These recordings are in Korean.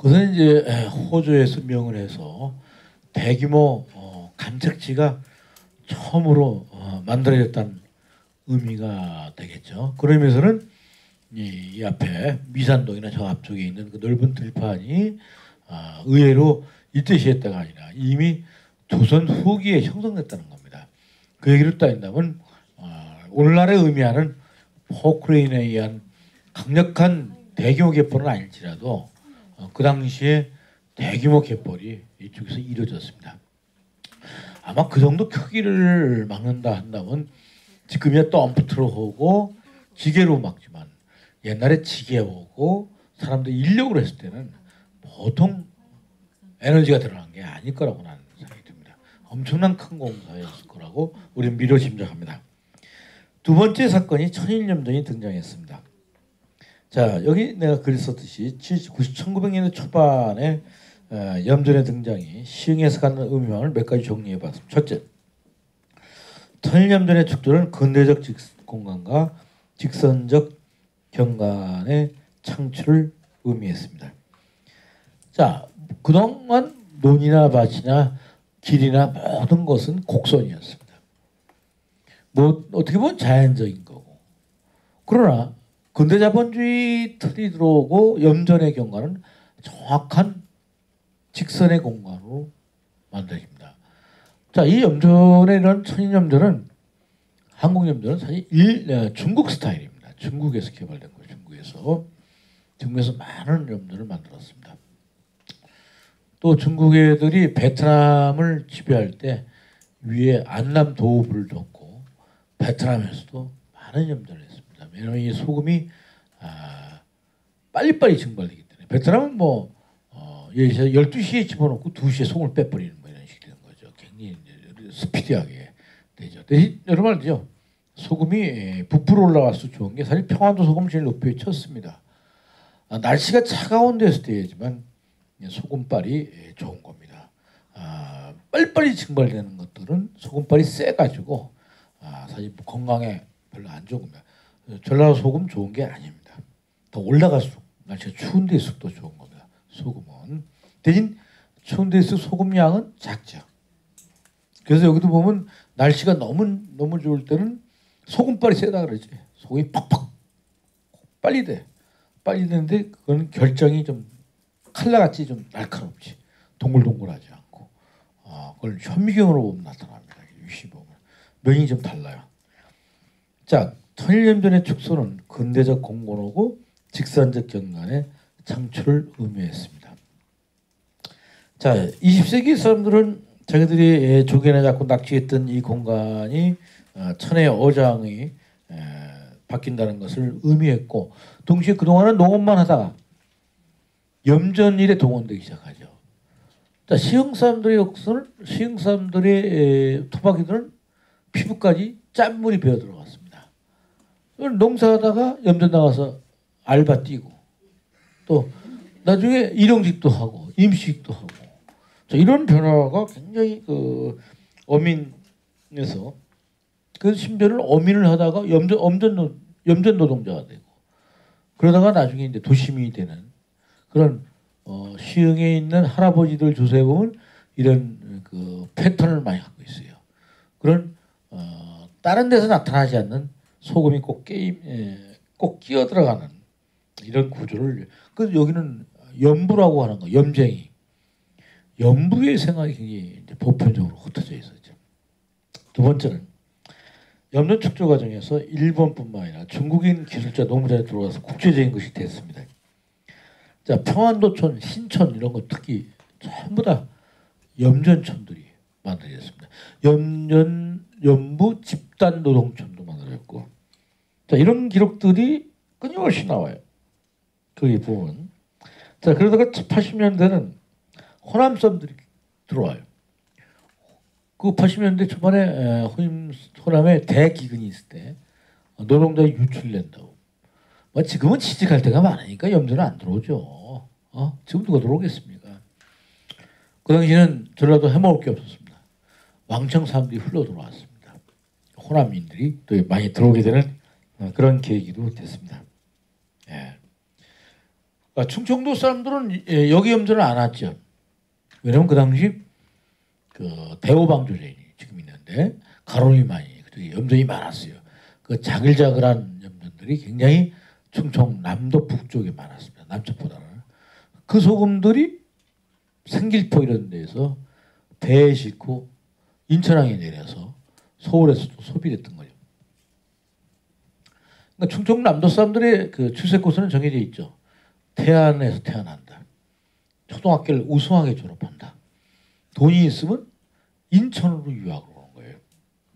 그것은 이제 호주에서 명을 해서 대규모 감책지가 처음으로 만들어졌다는 의미가 되겠죠. 그러면서는 이 앞에 미산동이나 저 앞쪽에 있는 그 넓은 들판이 의외로 이때 시했다가 아니라 이미 조선 후기에 형성됐다는 겁니다. 그 얘기를 따진다면 오늘날의 의미하는 포크레인에 의한 강력한 대규모 갯벌은 아닐지라도 그 당시에 대규모 갯벌이 이쪽에서 이루어졌습니다. 아마 그 정도 크기를 막는다 한다면 지금이야 덤프트로 오고 지게로 막지만 옛날에 지게 오고 사람들 인력으로 했을 때는 보통 에너지가 들어간 게 아닐 거라고 나는 생각이 듭니다. 엄청난 큰 공사였을 거라고 우리는 미뤄 짐작합니다. 두 번째 사건이 천일염전이 등장했습니다. 자, 여기 내가 글 썼듯이 1900년대 초반에 염전의 등장이 시흥에서 갖는 의미를 몇 가지 정리해봤습니다. 첫째, 천일염전의 축도는 근대적 공간과 직선적 경관의 창출을 의미했습니다. 자, 그동안 논이나 밭이나 길이나 모든 것은 곡선이었습니다. 뭐 어떻게 보면 자연적인 거고. 그러나 근대자본주의 틀이 들어오고 염전의 경관은 정확한 직선의 공간으로 만들어집니다. 자, 이 염전의 이런 천인염전은 한국 염전은 사실 중국 스타일입니다. 중국에서 개발된 거예요. 중국에서 많은 염전을 만들었습니다. 또 중국 애들이 베트남을 지배할 때 위에 안남 도읍을 뒀고 베트남에서도 많은 염전을 했습니다. 왜냐하면 이 소금이 빨리빨리 증발되기 때문에 베트남은 뭐 12시에 집어넣고 2시에 소금을 빼버리는 뭐 이런 식이 되는 거죠. 굉장히 스피디하게 되죠. 대신 여러 말이죠. 소금이 부풀어 올라가서 좋은 게 사실 평안도 소금 제일 높이 쳤습니다. 날씨가 차가운 데서 돼야지만 소금빨이 좋은 겁니다. 빨리빨리 증발되는 것들은 소금빨이 세가지고 사실 건강에 별로 안 좋은 겁니다. 전라도 소금 좋은 게 아닙니다. 더 올라갈수록 날씨가 추운 데일수록 더 좋은 겁니다. 소금은. 대신 추운 데일수록 소금 양은 작죠. 그래서 여기도 보면 날씨가 너무 좋을 때는 소금빨이 세다 그러지. 소금이 팍팍 빨리 돼. 빨리 되는데 그건 결정이 좀 칼라같이 좀 날카롭지. 동글동글하지 않고. 그걸 현미경으로 보면 나타납니다. 유시 보면. 명이 좀 달라요. 자, 천일염전의 축소는 근대적 공고로고 직선적 경관의 창출을 의미했습니다. 자, 20세기 사람들은 자기들이 조개나 잡고 낚시했던 이 공간이 천의 어장이 바뀐다는 것을 의미했고 동시에 그동안은 농업만 하다가 염전일에 동원되기 시작하죠. 자, 시흥 사람들의 토박이들은 피부까지 짠물이 배어 들어갔습니다. 농사하다가 염전 나가서 알바 뛰고 또 나중에 일용직도 하고 임시직도 하고 자, 이런 변화가 굉장히 어민에서 그 심지어는 어민을 하다가 염전 노동자가 되고 그러다가 나중에 이제 도시민이 되는 그런 시흥에 있는 할아버지들 조사해 보면 이런 그 패턴을 많이 갖고 있어요. 그런 다른 데서 나타나지 않는 소금이 꼭 끼어 들어가는 이런 구조를 그 여기는 염부라고 하는 거, 염쟁이. 염부의 생활이 굉장히 보편적으로 흩어져 있었죠. 두 번째는 염전 축조 과정에서 일본뿐만 아니라 중국인 기술자 노무자에 들어와서 국제적인 것이 됐습니다. 자, 평안도촌, 신촌 이런 거 특히 전부 다 염전촌들이 만들어졌습니다. 염부 집단 노동촌도 만들어졌고, 자 이런 기록들이 끊임없이 나와요. 거기 보면, 자 그러다가 80년대는 호남섬들이 들어와요. 그 80년대 초반에 호남에 대기근이 있을 때 노동자 유출된다고. 뭐 지금은 취직할 때가 많으니까 염전은 안 들어오죠. 지금 누가 들어오겠습니까? 그 당시에는 전라도 해먹을 게 없었습니다. 왕청 사람들이 흘러 들어왔습니다. 호남인들이 또 많이 들어오게 되는 그런 계기도 됐습니다. 예. 충청도 사람들은 여기 염전을 안 왔죠. 왜냐면 그 당시 그 대오방조제이 지금 있는데 가로이 많이 그쪽에 염전이 많았어요. 그 자글자글한 염전들이 굉장히 충청남도 북쪽에 많았습니다. 남쪽보다는. 그 소금들이 생길포 이런 데서 배에 싣고 인천항에 내려서 서울에서도 소비됐던 거죠. 그러니까 충청남도 사람들의 그 출세 코스는 정해져 있죠. 태안에서 태어난다. 초등학교를 우수하게 졸업한다. 돈이 있으면 인천으로 유학을 오는 거예요.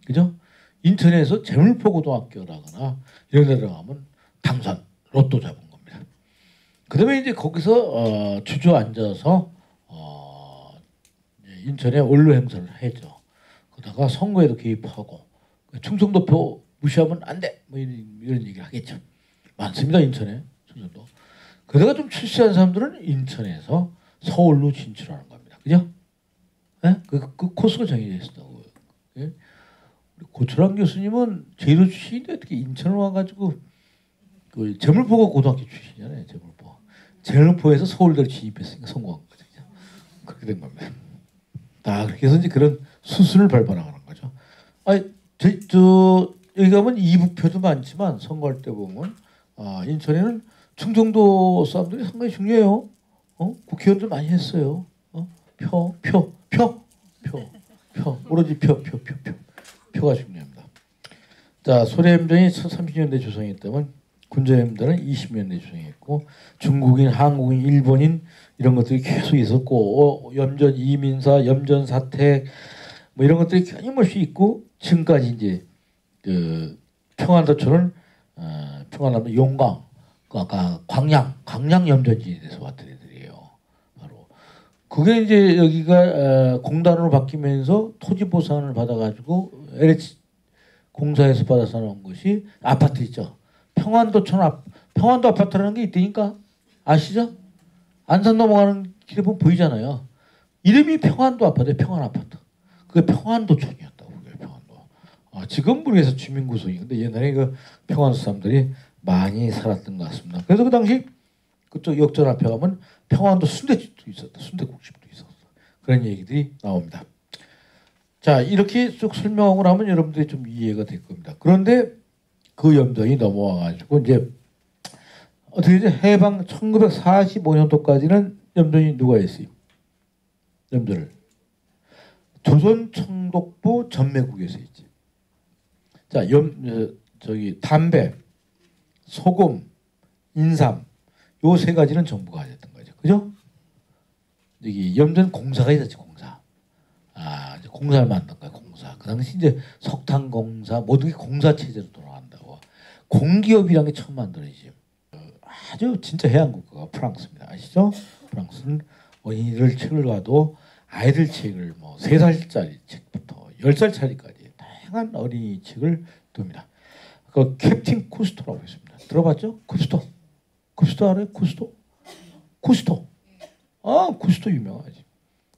그죠? 인천에서 재물포고등학교라거나 이런 데 들어가면 당선, 로또 잡은 겁니다. 그 다음에 이제 거기서 주저앉아서 인천에 원로 행사를 해죠. 그러다가 선거에도 개입하고 충청도표 무시하면 안 돼. 뭐 이런 얘기를 하겠죠. 많습니다. 인천에. 충청도. 그러다가 좀 출세한 사람들은 인천에서 서울로 진출하는 겁니다. 그죠? 네? 그 코스가 정해져 있었다고요. 예? 우리 고철환 교수님은 제주도 출신인데 어떻게 인천을 와가지고 그 재물포고 고등학교 출신이잖아요. 재물포에서 서울대로 진입했으니까 성공한 거죠. 그렇게 된 겁니다. 다 그렇게 해서 이제 그런 수순을 밟아나가는 거죠. 아니, 여기 가면 이북표도 많지만 선거할 때 보면 인천에는 충청도 사람들이 상당히 중요해요. 국회의원들 많이 했어요. 오로지 표가 중요합니다. 자, 소래염전이 30년대 조성했다면 군자염전은 20년대 조성했고 중국인, 한국인, 일본인 이런 것들이 계속 있었고 염전 이민사, 염전 사택 뭐 이런 것들이 끊임없이 있고 지금까지 이제 그 평안도초는 평안남도 용강, 아까 광양 염전지에 대해서 왔던 애들이에요. 바로 그게 이제 여기가 공단으로 바뀌면서 토지 보상을 받아가지고 LH 공사에서 받아서 나온 것이 아파트 있죠. 평안도 아파트라는 게 있다니까 아시죠? 안산 넘어가는 길에 보면 보이잖아요. 이름이 평안도 아파트예요. 평안 아파트. 그게 평안도촌이었다고. 평안도. 지금 모르겠어 주민 구성이. 근데 옛날에 그 평안도 사람들이 많이 살았던 것 같습니다. 그래서 그 당시 그쪽 역전 앞에 가면 평안도 순대집도 있었다. 순대국집도 있었어. 그런 얘기들이 나옵니다. 자, 이렇게 쭉 설명하고 나면 여러분들이 좀 이해가 될 겁니다. 그런데 그 염전이 넘어와가지고 이제 어떻게 이제 해방 1945년도까지는 염전이 누가 했어요? 염전을 조선 청독부 전매국에서 했지. 자, 담배, 소금, 인삼 요 세 가지는 정부가 가졌던 거죠. 그죠? 여기 염전 공사가 있었지. 공사. 이제 공사를 만든 거야. 공사. 그 당시 이제 석탄 공사 모든 게 공사 체제로 돌아간다고. 공기업이라는 게 처음 만들어지죠. 아주 진짜 해양 국가가 프랑스입니다. 아시죠? 프랑스는 어린이들 책을 봐도 아이들 책을 뭐 3살짜리 책부터 10살짜리까지 다양한 어린이 책을 둡니다. 그 캡틴 쿠스토라고 있습니다. 들어봤죠? 쿠스토 알아요? 쿠스토. 쿠스토 유명하지.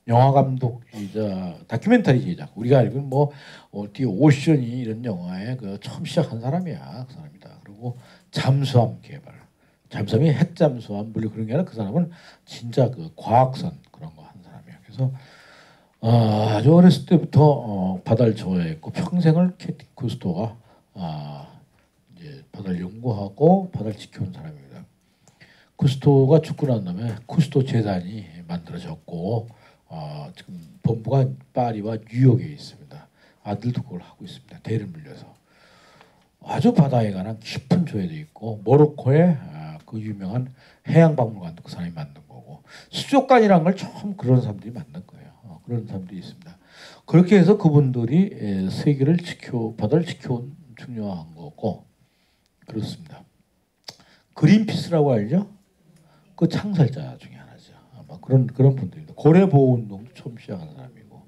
영화 감독이자 다큐멘터리 제작. 우리가 알고 뭐 어디 오션이 이런 영화에 그 처음 시작한 사람이야. 그 사람이다. 그리고 잠수함 개발. 잠수함이 핵잠수함 물론 그런 게 아니라 그 사람은 진짜 그 과학선 그런 거 한 사람이야. 그래서 아주 어렸을 때부터 바다를 좋아했고 평생을 캡틴 쿠스토가 이제 바다를 연구하고 바다를 지켜온 사람입니다. 쿠스토가 죽고 난 다음에 쿠스토 재단이 만들어졌고 지금 본부가 파리와 뉴욕에 있습니다. 아들도 그걸 하고 있습니다. 대를 물려서 아주 바다에 관한 깊은 조회도 있고 모로코에 그 유명한 해양박물관도 그 사람이 만든 거고 수족관이란 걸 처음 그런 사람들이 만든 거예요. 그런 사람들이 있습니다. 그렇게 해서 그분들이 세계를 바다를 지켜온 중요한 거고 그렇습니다. 그린피스라고 알죠? 그 창설자 중에 하나죠. 아마 그런 분들입니다. 고래보호운동도 처음 시작한 사람이고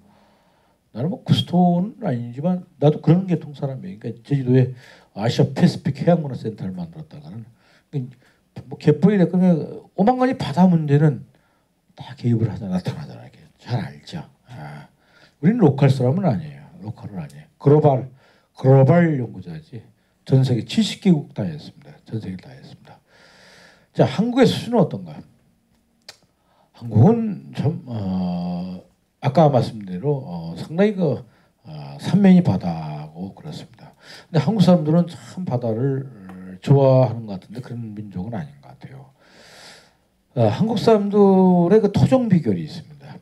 나는 뭐 쿠스토는 아니지만 나도 그런 계통 사람이에요. 그러니까 제주도에 아시아 패시픽 해양문화센터를 만들었다가는 뭐 개뿔이 됐거나 오만가지 바다 문제는 다 개입을 나타나잖아요. 잘 알죠. 우리는 로컬 사람은 아니에요. 로컬은 아니에요. 글로벌 연구자지. 전 세계 70개국 다 했습니다. 전 세계 다 했습니다. 자, 한국의 수준은 어떤가요? 한국은 참 아까 말씀대로 상당히 삼면이 바다고 그렇습니다. 근데 한국 사람들은 참 바다를 좋아하는 것 같은데 그런 민족은 아닌 것 같아요. 한국 사람들의 그 토종 비결이 있습니다.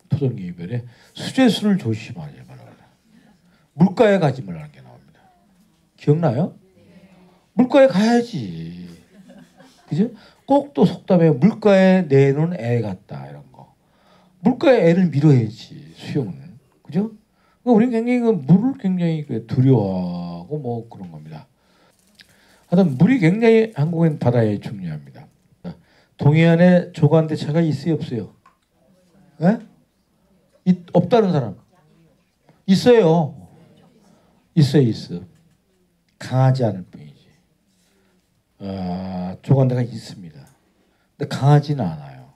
토종 비결에 수제수를 조심하지 말아라. 물가에 가지 말라는 게 나옵니다. 기억나요? 물가에 가야지. 그죠? 꼭 또 속담에 물가에 내놓은 애 같다 이런 거. 물가에 애를 밀어야지 수영은. 그죠? 우리는 굉장히 물을 굉장히 두려워하고 뭐 그런 겁니다. 하여튼 물이 굉장히 한국은 바다에 중요합니다. 동해안에 조간대차가 있어요 없어요? 네? 없다는 사람? 있어요. 있어. 강하지 않을 뿐이지. 조간대가 있습니다. 근데 강하지는 않아요.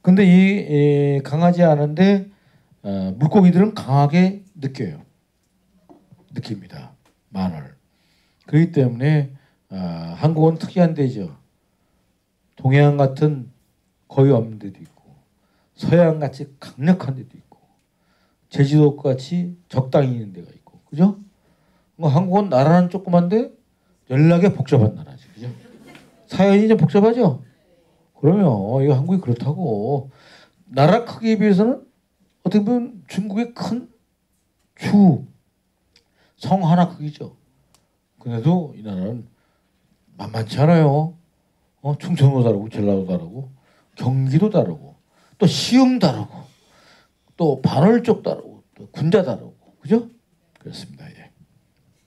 근데 이 강하지 않은데 물고기들은 강하게 느낍니다. 만월. 그렇기 때문에 한국은 특이한 데죠. 동해안 같은 거의 없는 데도 있고 서해안 같이 강력한 데도 있고 제주도 같이 적당히 있는 데가 있고 그죠? 한국은 나라는 조그만데 연락에 복잡한 나라지 그죠? 사연이 좀 복잡하죠? 그러면 이거 한국이 그렇다고 나라 크기에 비해서는 어떻게 보면 중국의 큰 성 하나 크기죠. 그래도 이 나라는 만만치 않아요. 충청도 다르고 전라도 다르고 경기도 다르고 또 시흥 다르고 또 반월 쪽 다르고 또 군자 다르고 그죠? 그렇습니다. 예.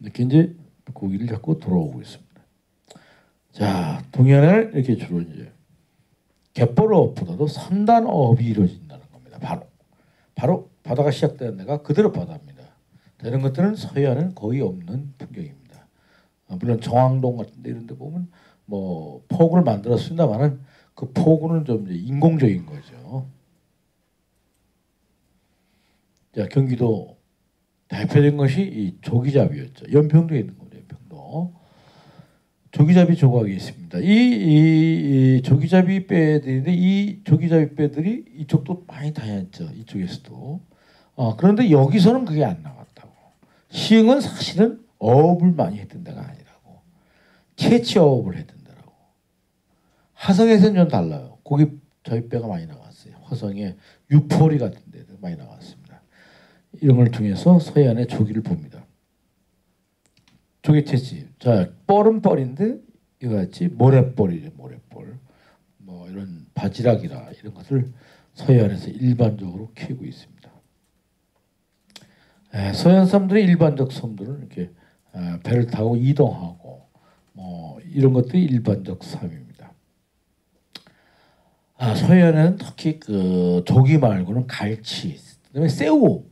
이렇게 이제 고기를 잡고 돌아오고 있습니다. 자, 동해안에는 이렇게 주로 이제 갯벌어업보다도 산단어업이 이루어진다는 겁니다. 바로 바다가 시작되는 데가 그대로 바다입니다. 이런 것들은 서해안은 거의 없는 풍경입니다. 물론 정왕동 같은 데 이런 데 보면 뭐 포구를 만들었습니다만은 그 포구는 좀 이제 인공적인 거죠. 자, 경기도 대표적인 것이 이 조기잡이였죠. 연평도에 있는 겁니다. 연평도. 조기잡이 조각이 있습니다. 이 조기잡이 뼈들인데 이 조기잡이 뼈들이 이쪽도 많이 다녔죠. 이쪽에서도. 그런데 여기서는 그게 안 나왔다고. 시흥은 사실은 어업을 많이 했던 데가 아니라고. 채취어업을 했던 데라고. 화성에서는 좀 달라요. 고기 잡이뼈가 많이 나왔어요. 화성에 유포리 같은 데도 많이 나왔습니다. 이런 걸 통해서 서해안의 조기를 봅니다. 조기 채취. 자, 뻘은 뻘인데 이거같이 모래뻘이죠. 모래뻘. 뭐 이런 바지락이라 이런 것을 서해안에서 일반적으로 키우고 있습니다. 서해안 사람들의 일반적 섬들은 이렇게 배를 타고 이동하고 뭐 이런 것들이 일반적 삶입니다. 서해안에는 특히 그 조기 말고는 갈치, 그다음에 새우,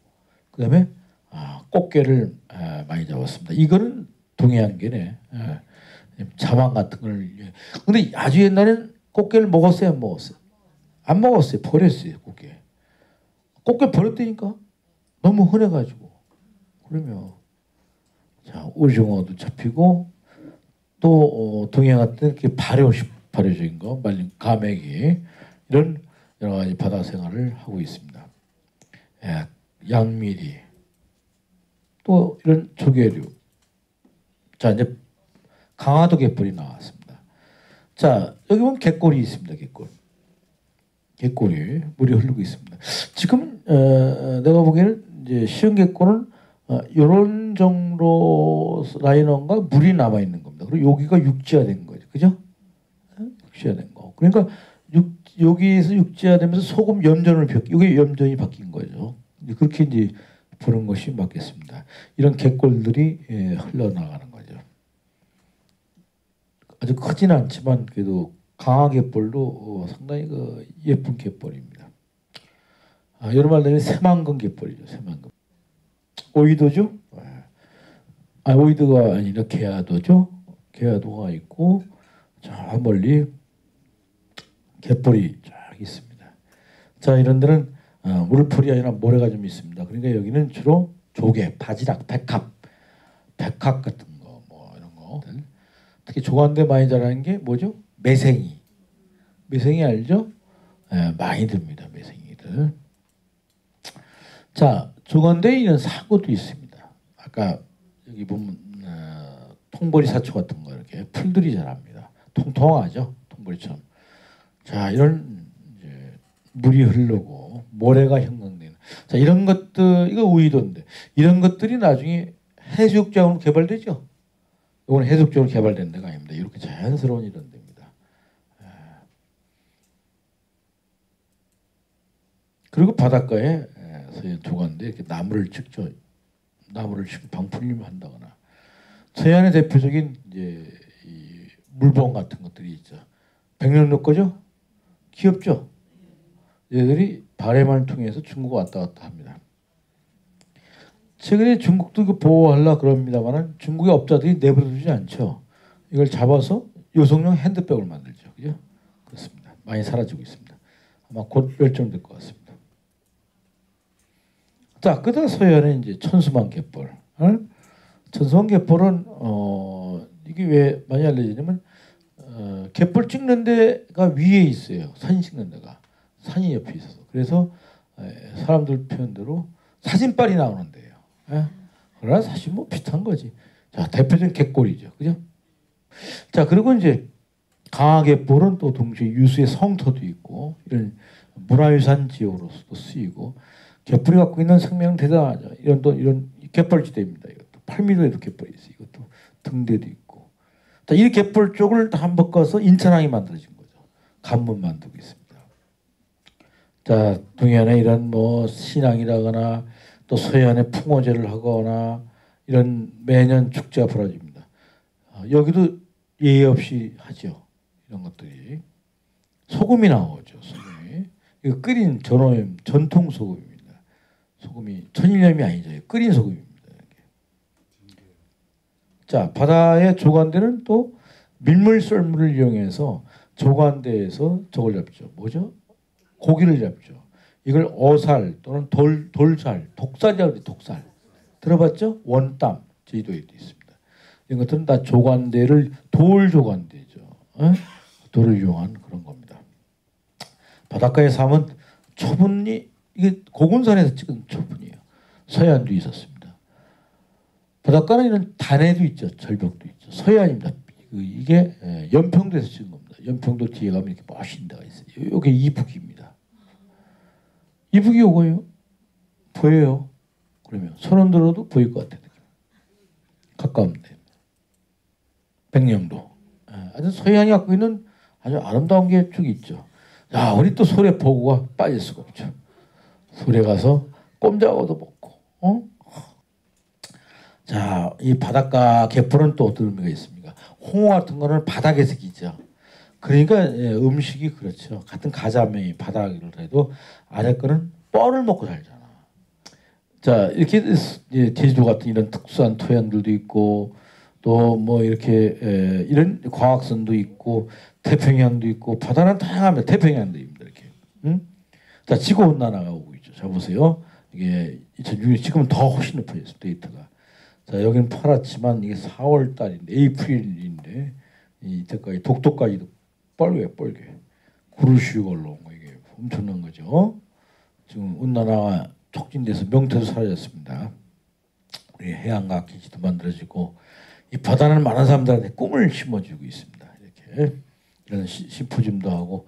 그다음에 꽃게를 많이 잡았습니다. 이거는 동해안계네. 자망 같은 걸. 근데 아주 옛날에는 꽃게를 먹었어요, 안 먹었어요? 안 먹었어요. 버렸어요, 꽃게. 꽃게 버렸다니까. 너무 흔해가지고. 그러면 자, 오징어도 잡히고 또 동해안 같은 이렇게 발효적인 거, 말린 가메기 이런 여러 가지 바다 생활을 하고 있습니다. 양미리 또 이런 조개류. 자, 이제 강화도 갯벌이 나왔습니다. 자, 여기 보면 갯골이 있습니다. 갯골이 물이 흐르고 있습니다. 지금 내가 보기에는 이제 시흥 갯골은 이런 정도 라인원과 물이 남아 있는 겁니다. 그리고 여기가 육지화된 거죠, 그죠? 육지화된 거. 그러니까 여기에서 육지화되면서 소금 염전을 이게 염전이 바뀐 거죠. 그렇게 이제 보는 것이 맞겠습니다. 이런 갯골들이 흘러나가는 거죠. 아주 크지는 않지만 그래도 강화갯벌도 상당히 예쁜 갯벌입니다. 여러 말들은 새만금 갯벌이죠. 새만금. 오이도죠? 오이도가 아니라 개화도죠. 개화도가 있고 저 멀리 갯벌이 쫙 있습니다. 자, 이런 데는 물풀이 아니라 모래가 좀 있습니다. 그러니까 여기는 주로 조개, 바지락, 백합 같은 거, 뭐 이런 거. 특히 조간대 많이 자라는 게 뭐죠? 매생이. 매생이 알죠? 많이 듭니다. 매생이들. 자, 조간대에 이런 사고도 있습니다. 아까 여기 보면 통보리 사초 같은 거 이렇게 풀들이 자랍니다. 통통하죠, 통보리처럼. 자, 이런 이제 물이 흐르고 모래가 형성되는. 자, 이런 것들 이거 우이도인데 이런 것들이 나중에 해수욕장으로 개발되죠. 이건 해수욕장으로 개발된 데가 아닙니다. 이렇게 자연스러운 이런 데입니다. 그리고 바닷가에 조간대 이렇게 나무를 찍죠. 나무를 찍고 방풀림을 한다거나. 서해안의 대표적인 이제 이 물봉 같은 것들이 있죠. 백령로 거죠? 귀엽죠? 얘들이 바래만을 통해서 중국 왔다 갔다 합니다. 최근에 중국도 이거 보호하려 그럽니다만 중국의 업자들이 내버려두지 않죠. 이걸 잡아서 여성용 핸드백을 만들죠. 그죠? 그렇습니다. 많이 사라지고 있습니다. 아마 곧 멸종될 것 같습니다. 자, 그다음 서해안에 이제 천수만 갯벌. 천수만 갯벌은 이게 왜 많이 알려지냐면 갯벌 찍는 데가 위에 있어요. 사진 찍는 데가. 산이 옆에 있어서. 그래서 사람들 표현대로 사진빨이 나오는 데예요. 그러나 사실 뭐 비슷한 거지. 자, 대표적인 갯골이죠. 그죠? 자, 그리고 이제 강화갯벌은 또 동시에 유수의 성터도 있고 이런 문화유산 지역으로서도 쓰이고 갯벌이 갖고 있는 생명은 대단하죠. 이런 갯벌지대입니다. 이것도 8m에도 갯벌이 있어요. 이것도 등대도 있고. 자, 이 갯벌 쪽을 다 묶어서 인천항이 만들어진 거죠. 관문 만들고 있습니다. 자, 동해안에 이런 뭐 신앙이라거나 또 서해안에 풍어제를 하거나 이런 매년 축제가 벌어집니다. 여기도 예의 없이 하죠. 이런 것들이. 소금이 나오죠. 소금이. 이거 끓인 전어염 전통 소금입니다. 소금이 천일염이 아니죠. 끓인 소금입니다. 자, 바다의 조간대는 또 밀물 썰물을 이용해서 조간대에서 저걸 잡죠. 뭐죠? 고기를 잡죠. 이걸 어살 또는 돌살, 독살이라고 독살. 들어봤죠? 원땀, 제주도에도 있습니다. 이런 것들은 다 조간대를 돌조간대죠. 돌을 이용한 그런 겁니다. 바닷가의 삶은 초분이 이게 고군산에서 찍은 초분이에요. 서해안도 있었습니다. 바닷가는 이런 단해도 있죠. 절벽도 있죠. 서해안입니다. 이게 연평도에서 찍은 겁니다. 연평도 뒤에 가면 이렇게 멋있는 데가 있어요. 이게 이북입니다. 이북이 요거예요. 보여요. 그러면 손은 들어도 보일 것 같아요. 가까운데. 백령도. 아주 서해안이 갖고 있는 아주 아름다운 게 쭉 있죠. 야, 우리 또 소래 포구가 빠질 수가 없죠. 소래 가서 꼼장어도 먹고. 자, 이 바닷가 갯벌은 또 어떤 의미가 있습니까? 홍어 같은 거는 바닥에서 기죠. 그러니까 음식이 그렇죠. 같은 가자명이 바닥을 해도 아래 거는 뻘을 먹고 살잖아. 자, 이렇게 제주도 같은 이런 특수한 토양들도 있고 또 뭐 이렇게 이런 광학선도 있고 태평양도 있고 바다는 다양합니다. 태평양도입니다. 이렇게. 자, 지구 온난화가 오고 있죠. 자, 보세요. 이게 2006년 지금은 더 훨씬 높아졌어요. 데이터가. 자, 여기는 파랗지만 이게 4월 달인데 에이프릴인데 이때까지 독도까지도 뻘게 구르시오 걸로 이게 엄청난 거죠. 지금 온난화가 촉진돼서 명태도 사라졌습니다. 우리 해안가 기지도 만들어지고 이 바다는 많은 사람들한테 꿈을 심어주고 있습니다. 이렇게 이런 심포지움도 하고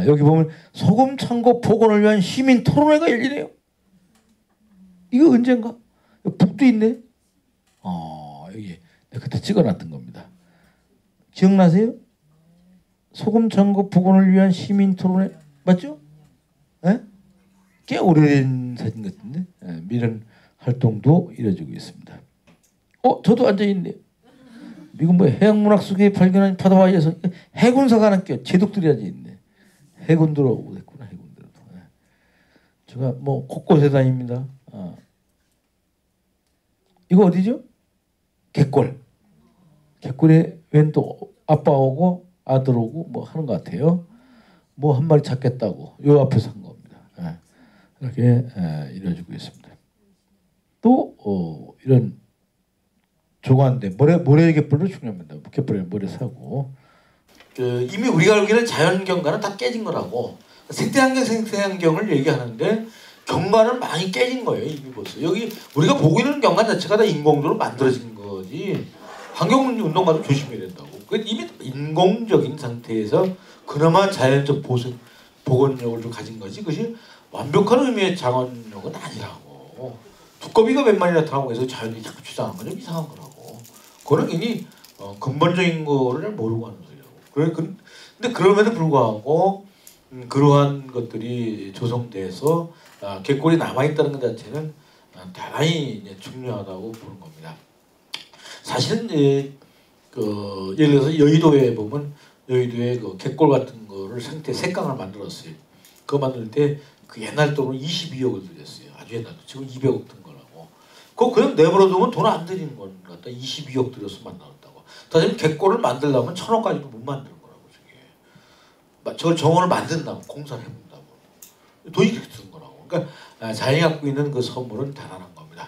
여기 보면 소금 창고 복원을 위한 시민 토론회가 열리네요. 이거 언젠가? 북도 있네. 여기 내가 그때 찍어놨던 겁니다. 기억나세요? 소금 창고 복원을 위한 시민 토론회 맞죠? 네? 꽤 오래된 사진 같은데 이런 활동도 이루어지고 있습니다. 저도 앉아있네요. 미국 뭐 해양문학 속에 발견한 바다와이에서 해군사가 하나 껴 제독들이 앉아있네. 해군들어 오고 됐구나. 해군들도. 제가 뭐 곳곳에 다닙니다. 이거 어디죠? 갯골. 갯골에 웬 또 아빠 오고 아들 오고 뭐 하는 것 같아요. 뭐 한 마리 잡겠다고 요 앞에서 한 겁니다. 이렇게 이루어지고 있습니다. 또 이런 조간대 모래 갯벌도 중요합니다. 갯벌에 모래 사고 이미 우리가 알기는 자연 경관은 다 깨진 거라고. 생태환경 생태환경을 얘기하는데 경관은 많이 깨진 거예요. 이미 벌써 여기 우리가 보고 있는 경관 자체가 다 인공적으로 만들어진 거지. 환경운동가도 조심해야 된다고. 그 이미 인공적인 상태에서 그나마 자연적 복원력을 좀 가진 거지. 그것이 완벽한 의미의 장원력은 아니라고. 두꺼비가 몇 마리 나타나고 해서 자연이 자꾸 주장하는 건 좀 이상한 거라고. 그거는 괜히 근본적인 거를 모르고 하는 소리라고. 근데 그럼에도 불구하고 그러한 것들이 조성돼서 갯골이 남아있다는 것 자체는 대단히 중요하다고 보는 겁니다. 사실은 예를 들어서 여의도에 보면 여의도에 그 갯골 같은 거를 생태 색강을 만들었어요. 그거 만들 때 그 옛날 돈으로 22억을 들였어요. 아주 옛날 돈. 지금 200억 든 거라고. 그거 그냥 내버려두면 돈 안 들이는 건 같다. 22억 들여서 만들었다고. 다시 갯골을 만들려면 1,000억까지도 못 만드는 거라고. 저걸 정원을 만든다고 공사를 해본다고. 돈이 그렇게 드는 거라고. 그러니까 자연이 갖고 있는 그 선물은 대단한 겁니다.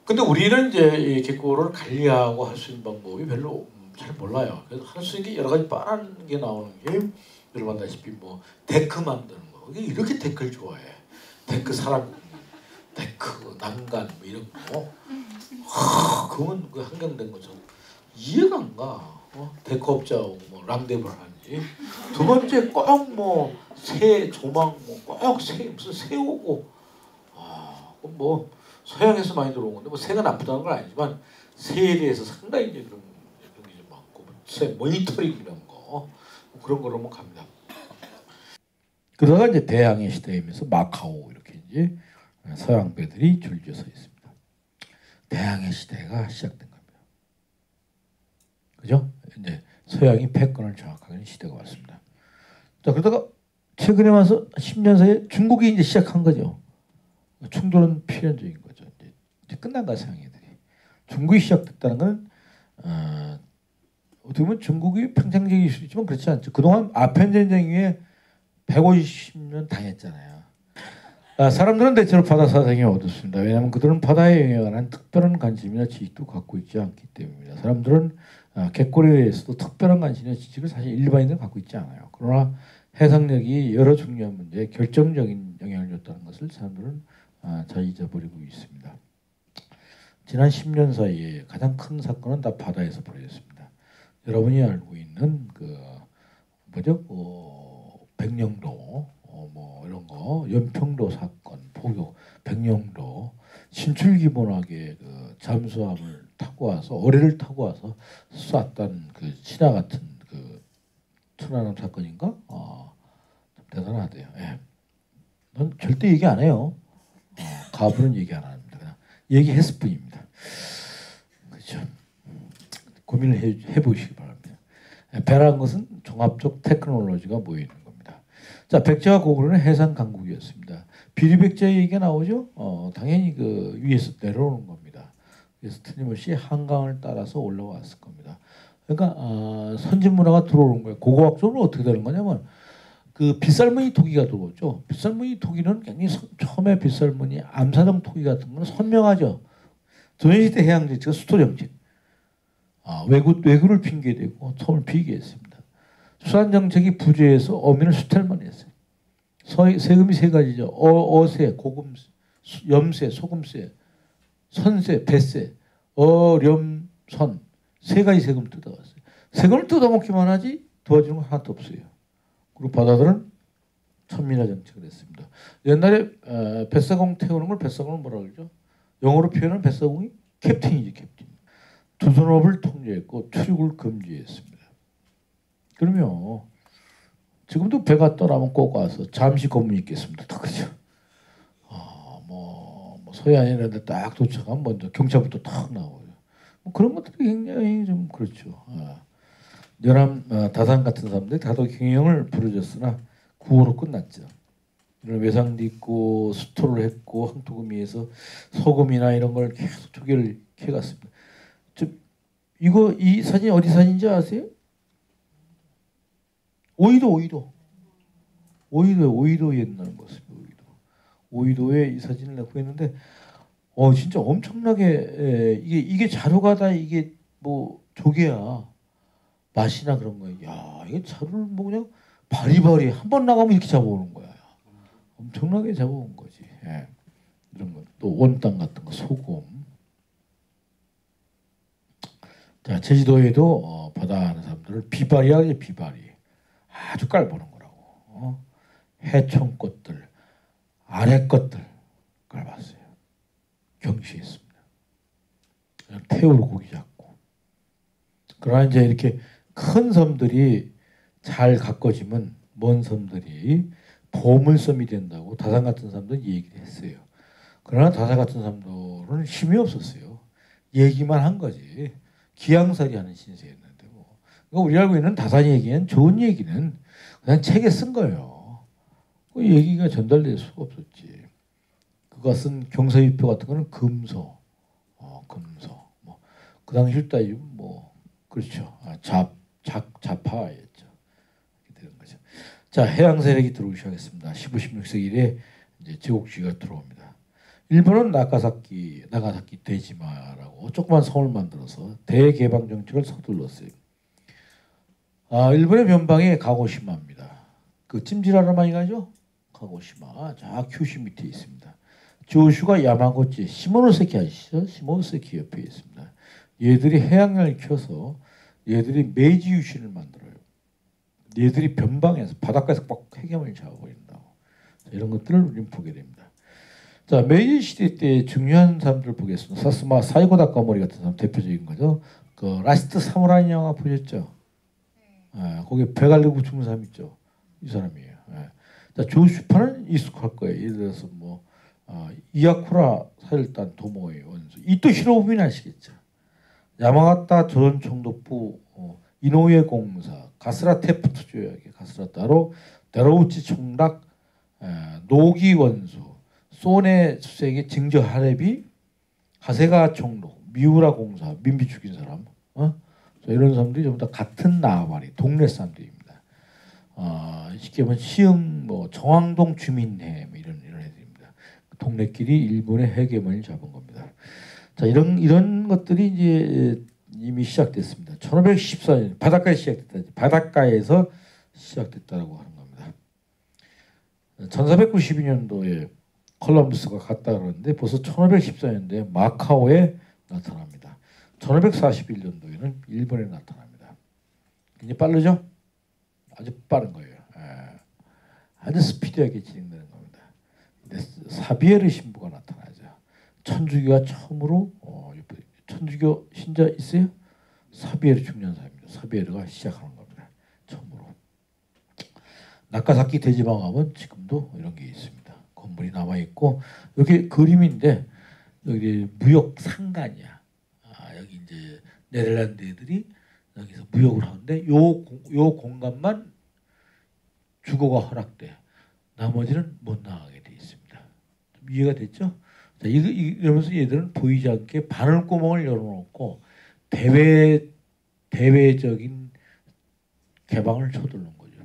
근데 우리는 이제 이 갯골을 관리하고 할 수 있는 방법이 별로 잘 몰라요. 그래서 할 수 있는 게 여러 가지 뻔한 게 나오는 게 여러분 알다시피 뭐 데크 만드는 거. 이렇게 데크를 좋아해. 데크 사람, 데크 난간 뭐 이런 거. 그건 그 한경된 것처럼 이해가 안 가. 데크 업자하고 뭐 랑데브를 하는지. 두 번째 꼭 뭐 새 조망 꼭 새 무슨 새 오고 뭐 서양에서 많이 들어온 건데 뭐 새가 나쁘다는 건 아니지만 새에 대해서 상당히 이제 그런 게 좀 많고 새 모니터링 이런 거 그런 거로 뭐 갑니다. 그러다가 이제 대항해 시대이면서 마카오 이렇게 이제 서양 배들이 줄지어 서 있습니다. 대항해 시대가 시작된 겁니다. 그죠? 이제 서양이 패권을 장악하는 시대가 왔습니다. 자, 그러다가 최근에 와서 10년 사이에 중국이 이제 시작한 거죠. 충돌은 필연적인 거죠. 이제 끝난 거야, 서양애들이. 중국이 시작됐다는 건 어떻게 보면 중국이 평생적일 수 있지만 그렇지 않죠. 그동안 아편 전쟁 이후에 150년 당했잖아요. 사람들은 대체로 바다 사상이 어둡습니다. 왜냐하면 그들은 바다의 영역에 관한 특별한 관심이나 지식도 갖고 있지 않기 때문입니다. 사람들은 갯골에 대해서도 특별한 관심이나 지식을 사실 일반인들은 갖고 있지 않아요. 그러나 해상력이 여러 중요한 문제에 결정적인 영향을 줬다는 것을 사람들은 잘 잊어버리고 있습니다. 지난 10년 사이에 가장 큰 사건은 다 바다에서 벌어졌습니다. 여러분이 알고 있는 그 뭐죠? 백령도 뭐 이런 거, 연평도 사건, 포교, 백령도 신출기본하게 그 잠수함을 타고 와서 어뢰를 타고 와서 쐈던 그 신화 같은 그 천안함 사건인가? 좀 대단하대요. 예. 넌 절대 얘기 안 해요. 가부는 얘기 안 합니다. 그냥 얘기했을 뿐입니다. 그렇죠. 고민을 해보시기 바랍니다. 배라는 것은 종합적 테크놀로지가 모여 있는 겁니다. 자, 백제와 고구려는 해상 강국이었습니다. 비리백제 얘기가 나오죠. 당연히 그 위에서 내려오는 겁니다. 그래서 틀림없이 한강을 따라서 올라왔을 겁니다. 그러니까 선진 문화가 들어오는 거예요. 고고학적으로 어떻게 되는 거냐면 그 빗살무늬 토기가 들어오죠. 빗살무늬 토기는 굉장히 처음에 빗살무늬 암사정 토기 같은 건 선명하죠. 조선시대 해양 정책은 수도 정책. 외구를 핑계대고 섬을 비계했습니다. 수산 정책이 부재해서 어민을 수탈만 했어요. 세금이 세 가지죠. 어세, 고금세, 염세, 소금세, 선세, 뱃세, 어렴선 세 가지 세금을 뜯어갔어요. 세금을 뜯어먹기만 하지 도와주는 건 하나도 없어요. 그리고 바다들은 천민화 정책을 했습니다. 옛날에 뱃사공 태우는 걸 뱃사공을 뭐라 그러죠? 영어로 표현은 뱃사공이 캡틴이지 캡틴. 두선업을 통제했고 출입을 금지했습니다. 그러면 지금도 배가 떠나면 꼭 와서 잠시 검문 있겠습니다. 그죠? 뭐 서해안이라는데 딱 도착하면 먼저 경찰부터 탁 나오죠. 뭐 그런 것들이 굉장히 좀 그렇죠. 연암 다산 같은 사람들이 다도 경영을 부르졌으나 구호로 끝났죠. 이런 외상도 있고 수토를 했고 항토금이에서 소금이나 이런 걸 계속 조개를 캐갔습니다. 이 사진이 어디 사진인지 아세요? 오이도 옛날 모습이 오이도에 이 사진을 내고 있는데 진짜 엄청나게 이게 자료가 다 이게 뭐 조개야. 맛이나 그런 거에 야 이게 차를 뭐 그냥 바리바리 한 번 나가면 이렇게 잡아오는 거야. 엄청나게 잡아온 거지. 예. 이런 거 또 원당 같은 거 소금. 자 제주도에도 바다 하는 사람들을 비바리하게 비바리 아주 깔보는 거라고. 해충꽃들 아래 것들 깔봤어요. 경시했습니다. 태우로 고기 잡고. 그러나 이제 이렇게 큰 섬들이 잘 가꿔지면 먼 섬들이 보물섬이 된다고 다산 같은 사람들은 얘기를 했어요. 그러나 다산 같은 사람들은 힘이 없었어요. 얘기만 한 거지. 기양살이 하는 신세였는데 뭐. 그러니까 우리 알고 있는 다산이 얘기한 좋은 얘기는 그냥 책에 쓴 거예요. 그 얘기가 전달될 수가 없었지. 그가 쓴 경서위표 같은 거는 금소, 금소. 뭐 그 당시 따위 뭐 그렇죠. 좌파였죠. 이렇게 되는 거죠. 자 해양 세력이 들어오기 시작했습니다. 15, 16세기 이래 이제 제국주의가 들어옵니다. 일본은 나가사키 데지마라고 조그만 섬을 만들어서 대개방 정책을 서둘렀어요. 일본의 변방이 가고시마입니다. 그 찜질하러 많이 가죠? 가고시마. 자 큐슈 밑에 있습니다. 조슈가 야마고치 시모노세키 아시죠? 시모노세키 옆에 있습니다. 얘들이 해양을 켜서 얘들이 메이지 유신을 만들어요. 얘들이 변방에서 바닷가에서 막 해괴물 잡아버린다고. 이런 것들을 우리는 보게 됩니다. 자 메이지 시대 때 중요한 사람들 보겠습니다. 사스마 사이고 다카모리 같은 사람 대표적인 거죠. 그 라스트 사무라이 영화 보셨죠? 거기 배 갈리고 죽는 사람 있죠. 이 사람이에요. 자 조슈파는 익숙할 거예요. 예를 들어서 뭐 이야쿠라 사일단 도모의 원수 이토 히로부미는 아시겠죠. 야마가타 조선총독부 이노우에 공사 가스라 테프트 조약의 가스라타로 데로우치 총락 노기 원수 소네 수색의 증저 하레비 하세가 총독 미우라 공사 민비 죽인 사람 이런 사람들이 전부 다 같은 나와바리 동네 사람들입니다. 쉽게 말하면 시흥 뭐 정왕동 주민회 뭐 이런 애들입니다. 동네끼리 일본의 해괴문을 잡은 겁니다. 자 이런 것들이 이제 이미 시작됐습니다. 1514년 바닷가에 시작됐다. 바닷가에서 시작됐다라고 하는 겁니다. 1492년도에 콜럼버스가 갔다 그러는데 벌써 1514년도에 마카오에 나타납니다. 1541년도에는 일본에 나타납니다. 굉장히 빠르죠? 아주 빠른 거예요. 아주 스피디하게 진행되는 겁니다. 사비에르 신부가 나타나죠. 천주교가 처음으로 천주교 신자 있어요? 사비에르 중년사입니다. 사비에르가 시작하는 겁니다. 처음으로. 나카사키 대지방 하면 지금도 이런 게 있습니다. 건물이 남아 있고 여기 그림인데 여기 무역 상간이야. 여기 이제 네덜란드 애들이 여기서 무역을 하는데 요 공간만 주거가 허락돼. 나머지는 못 나가게 돼 있습니다. 좀 이해가 됐죠? 자, 이러면서 얘들은 보이지 않게 바늘구멍을 열어놓고 대외적인 개방을 쳐두는 거죠.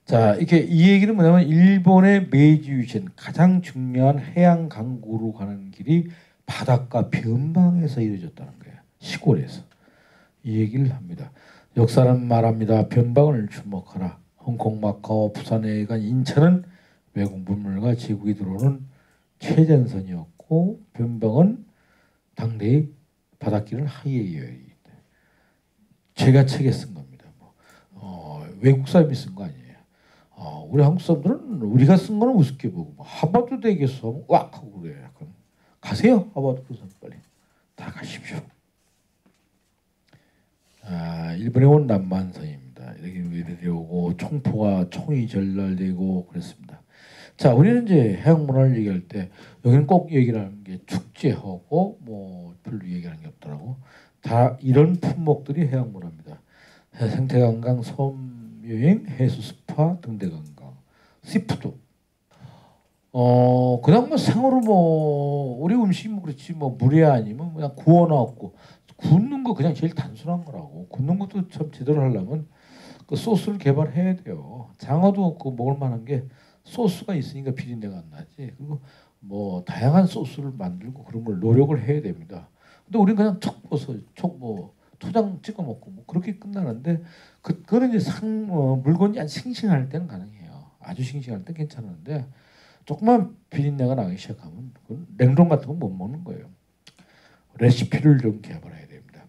자, 이렇게 이 얘기는 뭐냐면 일본의 메이지 유신 가장 중요한 해양 강구로 가는 길이 바닷가 변방에서 이루어졌다는 거예요. 시골에서. 이 얘기를 합니다. 역사는 말합니다. 변방을 주목하라. 홍콩, 마카오, 부산에 간 인천은 외국 문물과 제국이 들어오는 최전선이었고 변방은 당대의 바닷길은 하이에이어였다. 제가 책에 쓴 겁니다. 외국 사람이 쓴 거 아니에요. 우리 한국 사람들은 우리가 쓴 거는 우습게 보고 하버드 대학에서 하면 왁 하고 그래요. 약간 가세요. 하버드 교수님 빨리 다 가십시오. 일본에 온 남만선입니다. 이렇게 오고 총이 전달되고 그랬습니다. 자, 우리는 이제 해양 문화를 얘기할 때 여기는 꼭 얘기를 하는 게 축제하고 뭐 별로 얘기하는 게 없더라고. 다 이런 품목들이 해양 문화입니다. 생태관광, 섬여행, 해수 스파, 등대관광, 시푸드. 그냥 뭐 생으로 뭐 우리 음식이 뭐 그렇지 뭐 물에 아니면 그냥 구워놨고 굽는 거 그냥 제일 단순한 거라고. 굽는 것도 참 제대로 하려면 그 소스를 개발해야 돼요. 장어도 그 먹을 만한 게 소스가 있으니까 비린내가 안 나지. 그리고 뭐 다양한 소스를 만들고 그런 걸 노력을 해야 됩니다. 근데 우리는 그냥 톡 벗어 톡 뭐 토장 찍어 먹고 뭐 그렇게 끝나는데 그거는 이제 물건이 아주 싱싱할 때는 가능해요. 아주 싱싱할 때 괜찮은데 조금만 비린내가 나기 시작하면 냉동 같은 건 못 먹는 거예요. 레시피를 좀 개발해야 됩니다.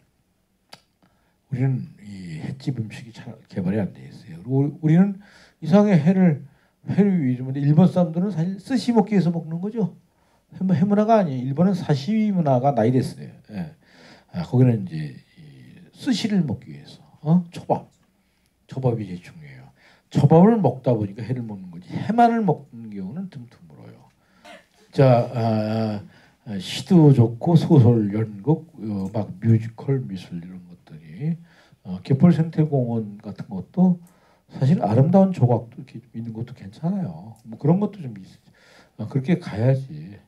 우리는 이 횟집 음식이 잘 개발이 안 돼 있어요. 그리고 우리는 이상하게 회를 위주인데 일본 사람들은 사실 스시 먹기 위해서 먹는 거죠. 회 문화가 아니에요. 일본은 사시미 문화가 나이 됐어요. 예. 거기는 이제 스시를 먹기 위해서 초밥이 제일 중요해요. 초밥을 먹다 보니까 회를 먹는 거지 회만을 먹는 경우는 드물어요. 자, 시도 좋고 소설, 연극, 막 뮤지컬, 미술 이런 것들이 갯벌생태공원 같은 것도 사실 아름다운 조각도 이렇게 있는 것도 괜찮아요. 뭐 그런 것도 좀 그렇게 가야지.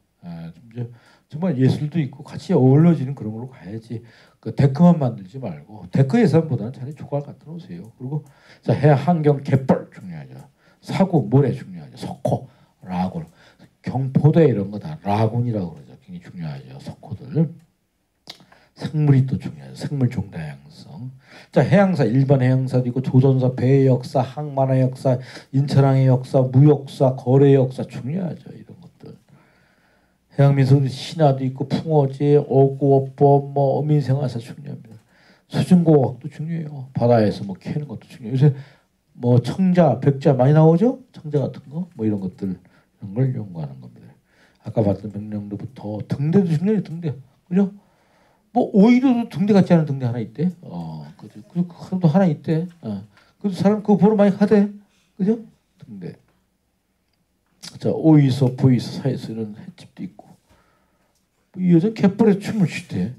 정말 예술도 있고 같이 어우러지는 그런 걸로 가야지. 그 데크만 만들지 말고 데크 예산보다는 차라리 조각 갖다 놓으세요. 그리고 자, 해 환경 갯벌 중요하죠. 사고 모래 중요하죠. 석호, 라군, 경포대 이런 거 다 라군이라고 그러죠. 굉장히 중요하죠. 석호들. 생물이 또 중요하죠. 생물 종다양성. 자, 해양사 일반 해양사도 있고 조선사, 배의 역사, 항만의 역사, 인천항의 역사, 무역사, 거래 역사 중요하죠. 이런 것들. 해양민속 신화도 있고 풍어제, 어구어법, 뭐 어민생활사 중요합니다. 수중고학도 중요해요. 바다에서 뭐 캐는 것도 중요해요. 요새 뭐 청자, 백자 많이 나오죠? 청자 같은 거, 뭐 이런 것들 이런 걸 연구하는 겁니다. 아까 봤던 백령도부터 등대도 중요해요. 등대, 그죠? 뭐 오이도도 등대 같지 않은 등대 하나 있대. 그죠? 그것도 하나 있대. 그 사람 그거 보러 많이 가대. 그죠? 등대. 자, 오이서 보이서 사이서 이런 횟집도 있고. 이 여자 갯벌에 춤을 추대.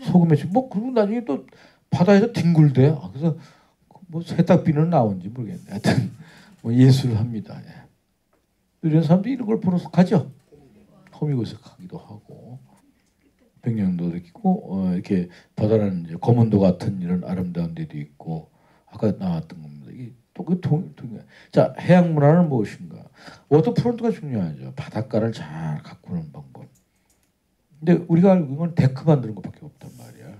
소금에 춤. 뭐 그리고 나중에 또 바다에서 뒹굴대. 그래서 뭐 세탁비는 나온지 모르겠네. 하여튼 뭐 예술을 합니다. 예. 이런 사람들이 이런 걸 보러 가죠. 호미곶에 가기도 하고. 백령도도 있고 이렇게 바다는 이제 거문도 같은 이런 아름다운 데도 있고 아까 나왔던 겁니다. 이게 또그 자, 해양 문화는 무엇인가? 워터프론트가 중요하죠. 바닷가를 잘 가꾸는 방법. 근데 우리가 알고 있는 건 데크 만드는 것밖에 없단 말이야.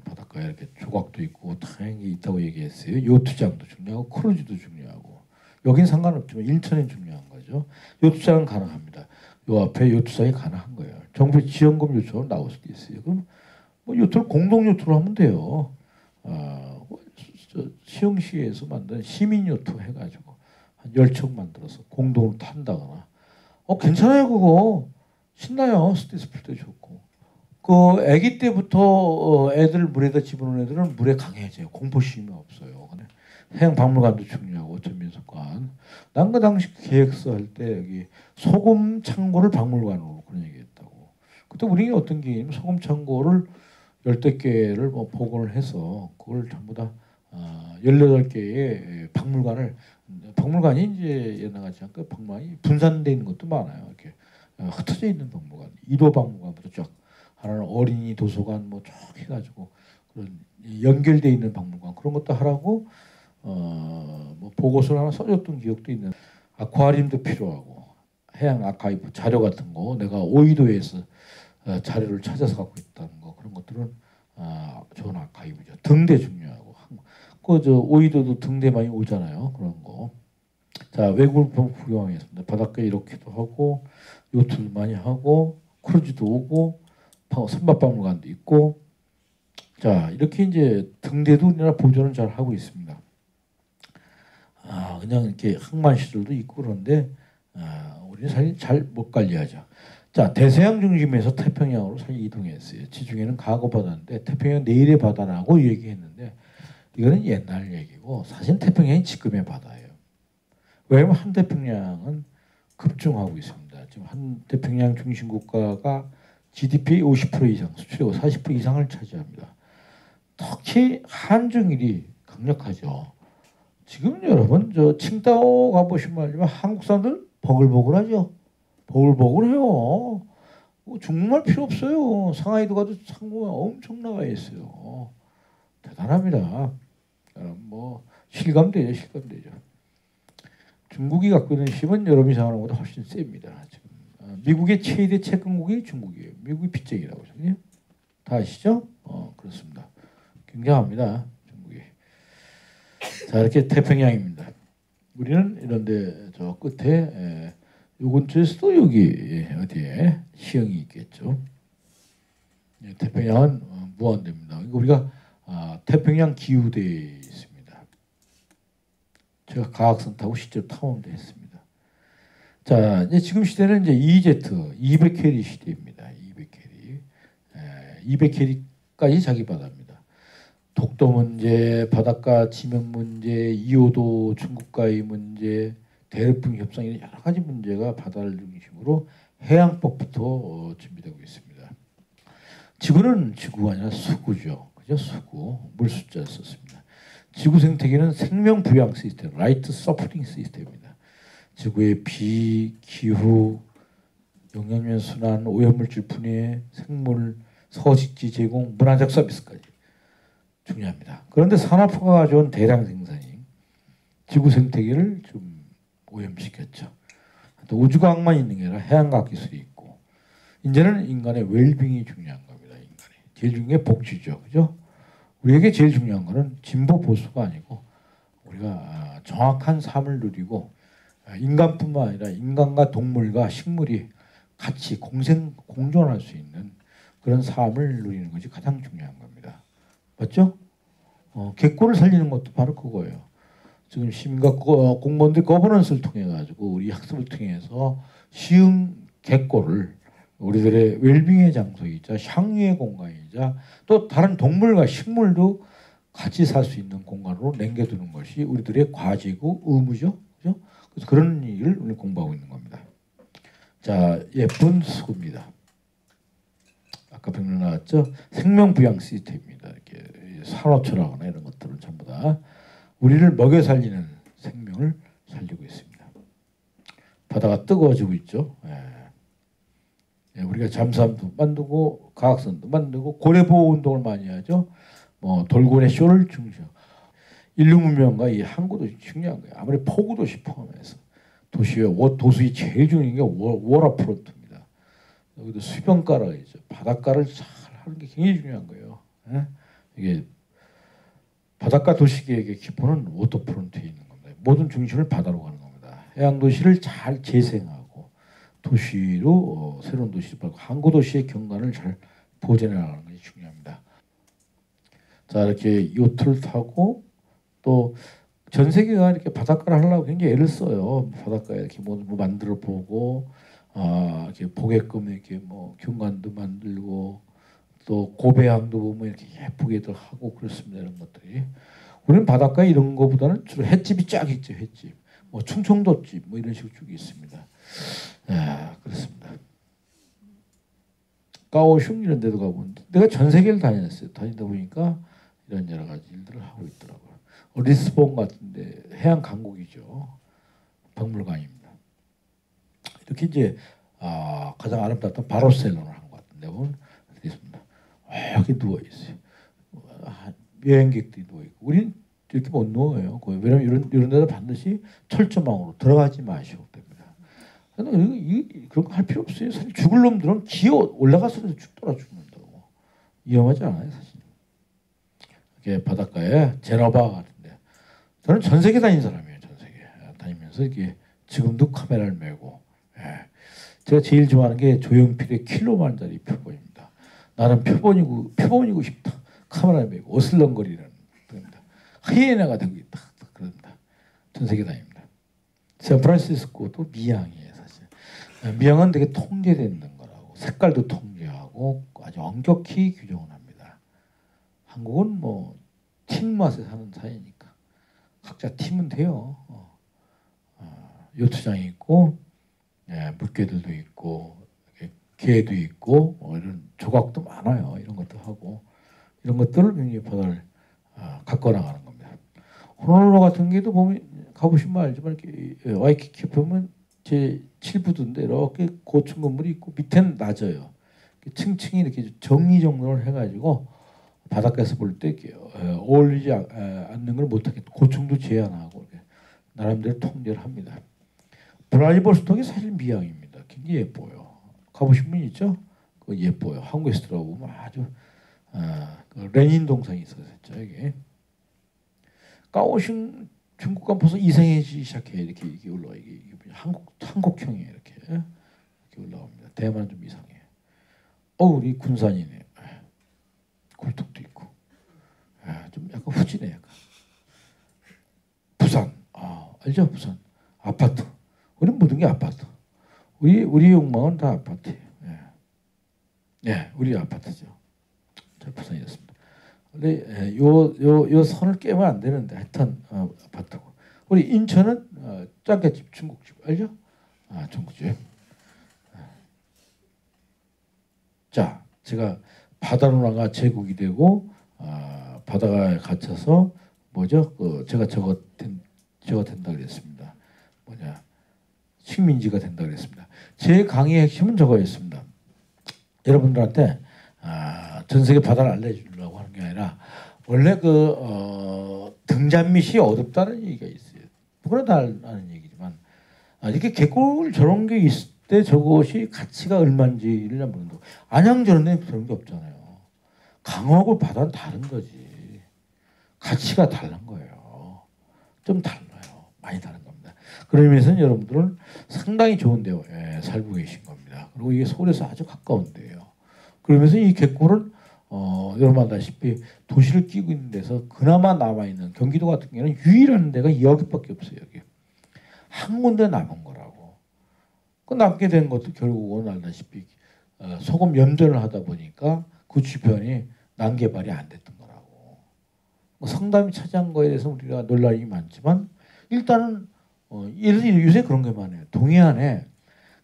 바닷가에 이렇게 조각도 있고 다양하게 있다고 얘기했어요. 요트장도 중요하고 크루즈도 중요하고 여긴 상관없지만 인천은 중요한 거죠. 요트장은 가능합니다. 요 앞에 요트장이 가능한 거예요. 정부의 지원금 요청으로 나올 수도 있어요. 그럼 뭐 요트를 공동 요트로 하면 돼요. 시흥시에서 만든 시민 요트 해가지고 한 10척 만들어서 공동으로 탄다거나. 괜찮아요 그거. 신나요. 스트레스 풀 때 좋고. 그 아기 때부터 애들 물에다 집어넣는 애들은 물에 강해져요. 공포심이 없어요. 해양박물관도 중요하고 어촌민속관. 난 그 당시 계획서 할 때 여기 소금 창고를 박물관으로 그런 얘기했다고. 그때 우리 어떤 게 소금 창고를 10개를 뭐 복원을 해서 그걸 전부 다 18개의 박물관이 이제 옛날 같지 않고 박물관이 분산되어 있는 것도 많아요. 이렇게 흩어져 있는 박물관, 1호 박물관부터 쫙 하나는 어린이 도서관 뭐 쫙 해가지고 그런 연결되어 있는 박물관 그런 것도 하라고 뭐 보고서를 하나 써줬던 기억도 있는. 아쿠아리움도 필요하고 해양 아카이브 자료 같은 거 내가 오이도에서 자료를 찾아서 갖고 있다는 거 그런 것들은 좋은 아카이브죠. 등대 중요하고 그 오이도도 등대 많이 오잖아요. 그런 거. 자, 외국을 구경하겠습니다. 바닷가에 이렇게도 하고 요트도 많이 하고 크루즈도 오고 선박박물관도 있고. 자, 이렇게 이제 등대도 우리나라 보존을 잘 하고 있습니다. 그냥 이렇게 항만 시설도 있고 그런데 우리는 사실 잘 못 관리하죠. 자, 대서양 중심에서 태평양으로 사실 이동했어요. 지중해는 과거 바다인데 태평양 내일의 바다라고 얘기했는데 이거는 옛날 얘기고 사실 태평양이 지금의 바다예요. 왜냐하면 한태평양은 급증하고 있습니다. 지금 한태평양 중심 국가가 GDP 50% 이상, 수출액 40% 이상을 차지합니다. 특히 한중일이 강력하죠. 지금 여러분 저 칭다오 가보시면 알지만 한국 사람들 버글버글하죠. 버글버글해요. 정말 필요 없어요. 상하이도 가도 상고가 엄청 나와 있어요. 대단합니다. 뭐 실감되죠, 실감되죠. 중국이 갖고 있는 힘은 여러분이 생각하는 것보다 훨씬 셉니다. 지금 미국의 최대 채권국이 중국이에요. 미국이 빚쟁이라고 하잖아요. 다 아시죠? 그렇습니다. 굉장합니다. 중국이. 자, 이렇게 태평양입니다. 우리는 이런데 저 끝에 요 근처에서도 여기 어디에 시흥이 있겠죠. 태평양은 무한대입니다. 우리가 태평양 기후대에 있습니다. 제가 가학선 타고 실제로 탐험도 했습니다. 자, 이제 지금 시대는 이제 EEZ 200캐리 시대입니다. 200캐리, 200캐리까지 자기 바다입니다. 독도 문제, 바닷가 지명 문제, 이호도 중국과의 문제, 대륙붕 협상 이런 여러 가지 문제가 바다를 중심으로 해양법부터 준비되고 있습니다. 지구는 지구가 아니라 수구죠. 그죠? 수구. 물 숫자 썼습니다. 지구 생태계는 생명 부양 시스템, 라이트 서포팅 시스템입니다. 지구의 비, 기후, 영양면 순환, 오염물질 분해, 생물, 서식지 제공, 문화적 서비스까지 중요합니다. 그런데 산업화가 가져온 대량 생산이 지구 생태계를 좀 오염시켰죠. 또 우주과학만 있는 게 아니라 해양과학 기술이 있고 이제는 인간의 웰빙이 중요한 겁니다. 인간이 제일 중요한 게 복지죠, 그죠? 우리에게 제일 중요한 거는 진보 보수가 아니고 우리가 정확한 삶을 누리고 인간뿐만 아니라 인간과 동물과 식물이 같이 공존할 수 있는 그런 삶을 누리는 것이 가장 중요한 겁니다. 맞죠? 객고를 살리는 것도 바로 그거예요. 지금 시민과 공무원들 거버넌스를 통해 가지고 우리 학습을 통해서 쉬운 객고를 우리들의 웰빙의 장소이자 향유의 공간이자 또 다른 동물과 식물도 같이 살 수 있는 공간으로 남겨두는 것이 우리들의 과제고 의무죠. 그죠? 그래서 그런 일을 오늘 공부하고 있는 겁니다. 자, 예쁜 수구입니다. 아까 병론 나왔죠? 생명부양 시스템입니다. 이렇게 산호초라거나 이런 것들은 전부 다 우리를 먹여 살리는 생명을 살리고 있습니다. 바다가 뜨거워지고 있죠. 우리가 잠수함도 만들고 가학선도 만들고 고래보호 운동을 많이 하죠. 뭐 돌고래 쇼를 중시하고 인류 문명과 이 항구도 중요한 거예요. 아무리 포구 도시 포함해서 도시의 도시의 제일 중요한 게 워터프론트입니다. 여기도 수변가라 있죠. 바닷가를 잘 하는 게 굉장히 중요한 거예요. 이게 바닷가 도시계획의 기본은 워터프론트에 있는 겁니다. 모든 중심을 바다로 가는 겁니다. 해양 도시를 잘 재생하고 도시로 새로운 도시를 받고 항구 도시의 경관을 잘 보존해 나가는 것이 중요합니다. 자, 이렇게 요트를 타고 또 전 세계가 이렇게 바닷가를 하려고 굉장히 애를 써요. 바닷가에 이렇게 뭐 만들어 보고 이렇게 보게끔 이렇게 뭐 경관도 만들고 또 고배항도 보면 이렇게 예쁘게들 하고 그렇습니다. 이런 것들이 우리는 바닷가에 이런 거보다는 주로 횟집이 쫙 있죠. 횟집, 뭐 충청도집 뭐 이런 식으로 쭉 있습니다. 그렇습니다. 까오슝 이런 데도 가보는데 내가 전 세계를 다녔어요. 다니다 보니까 이런 여러 가지 일들을 하고 있더라고요. 리스본 같은데 해양 강국이죠. 박물관입니다. 이렇게 이제 가장 아름답던 바르셀로나를 한 것 같은데 보면 있습니다. 여기 누워 있어요. 여행객들이 누워 있고 우리는 이렇게 못 누워요. 왜냐면 이런 데도 반드시 철조망으로 들어가지 마시고 됩니다. 그런 거 할 필요 없어요. 사실 죽을 놈들은 기어 올라가서 죽더라 죽는다고. 위험하지 않아요, 사실. 이렇게 바닷가에 제너바 같은데 저는 전 세계 다닌 사람이에요. 전 세계 다니면서 이렇게 지금도 카메라를 메고 제가 제일 좋아하는 게 조용필의 킬로만짜리 표본입니다. 나는 표본이고 싶다. 카메라 메고 어슬렁거리는 겁니다. 하이에나가 되고 있다. 그럽니다. 전 세계 다닙니다. 샌프란시스코도 미양이에요, 사실. 미양은 되게 통제되는 거라고. 색깔도 통제하고 아주 엄격히 규정을 합니다. 한국은 뭐 팀 맛에 사는 사회니까 각자 팀은 돼요. 요트장이 있고 물개들도 있고 개도 있고 이런 조각도 많아요. 이런 것도 하고 이런 것들을 굉장히 바다를 갖고 나가는 겁니다. 호놀룰루 같은 게도 보면 가보시면 알지만 이렇게 와이키키 보면 제 7부두인데 이렇게 고층 건물이 있고 밑에는 낮아요. 층층이 이렇게 정리정돈을 해가지고 바닷가에서 볼 때 어울리지 않는 걸 못하게 고층도 제한하고 나름대로 통제를 합니다. 브라디보스톡이 사실 미양입니다. 굉장히 예뻐요. 가보신 분 있죠? 그 예뻐요. 한국에서 들어보면 아주 레닌 동상이 있었죠. 여기 까오싱 중국간 벌써 이상해지기 시작해. 이렇게 올라와. 이게 한국형이 이렇게 올라옵니다. 대만은 좀 이상해. 우리 군산이네. 굴뚝도 있고. 좀 약간 후지네. 약간. 부산. 알죠? 부산. 아파트. 우리 모든 게 아파트. 우리 욕망은 다 아파트예요. 우리 아파트죠. 저 부산이었습니다. 근데 요 선을 깨면 안 되는데 하여튼 아파트고. 우리 인천은 짱깨집 중국집 알죠? 중국집. 자, 제가 바다로나가 제국이 되고 바다가 갇혀서 뭐죠? 제가 저거 된다 그랬습니다. 뭐냐? 식민지가 된다 그랬습니다. 제 강의의 핵심은 저거였습니다. 여러분들한테 전 세계 바다를 알려주려고 하는 게 아니라 원래 등잔밑이 어둡다는 얘기가 있어요. 누구나 다 아는 얘기지만 이렇게 개꿀 저런 게 있을 때 저것이 가치가 얼마인지를 모른다고. 안양 저런 데는 그런 게 없잖아요. 강하고 바다는 다른 거지. 가치가 다른 거예요. 좀 달라요. 많이 다른 겁니다. 그런 의미에서는 여러분들은 상당히 좋은 데 살고 계신 겁니다. 그리고 이게 서울에서 아주 가까운 데예요. 그러면서 이 갯골은 여러분 알다시피 도시를 끼고 있는 데서 그나마 남아있는 경기도 같은 경우는 유일한 데가 여기밖에 없어요. 여기. 한 군데 남은 거라고. 그 남게 된 것도 결국은 알다시피 소금 염전을 하다 보니까 그 주변이 난개발이 안 됐던 거라고. 성담이 차지한 거에 대해서 우리가 논란이 많지만 일단은 요새 그런 게 많아요. 동해안에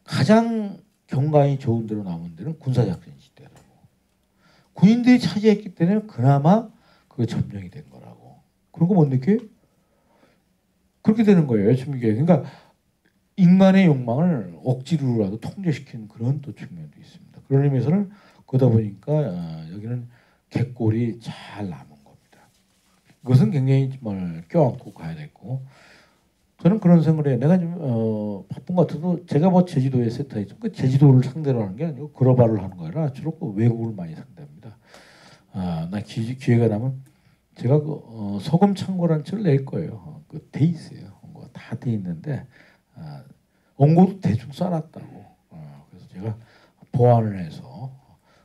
가장 경관이 좋은 데로 남은 데는 군사작전 지대라고. 군인들이 차지했기 때문에 그나마 그게 점령이 된 거라고. 그런 거 못 느껴요? 그렇게 되는 거예요. 지금 이게. 그러니까 인간의 욕망을 억지로라도 통제시키는 그런 또 측면도 있습니다. 그런 의미에서는 그러다 보니까 여기는 갯골이 잘 남은 겁니다. 그것은 굉장히 정말 껴안고 가야 되고 저는 그런 생각을 해요. 내가 좀 바쁜 것 같아도 제가 뭐 제주도에 세터했죠. 그 제주도를 상대로 하는 게 아니고 글로벌을 하는 거라 주로 그 외국을 많이 상대합니다. 나 기회가 나면 제가 소금 창고라는 책을 낼 거예요. 돼 있어요. 다 돼 있는데 원고도 대충 써놨다고. 그래서 제가 보완을 해서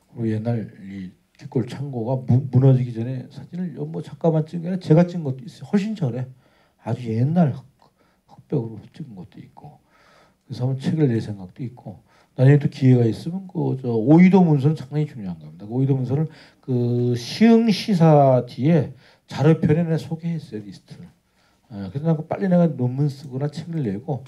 그리고 옛날 이 뒷골 창고가 무너지기 전에 사진을 뭐 잠깐만 찍은 게 아니라 제가 찍은 것도 있어요. 훨씬 전에 아주 옛날 흑백으로 찍은 것도 있고. 그래서 한번 책을 낼 생각도 있고. 나중에 또 기회가 있으면 저 오이도 문서는 상당히 중요한 겁니다. 그 오이도 문서를 그 시흥시사 뒤에 자료편에 내가 소개했어요. 리스트를. 그래서 빨리 내가 논문 쓰거나 책을 내고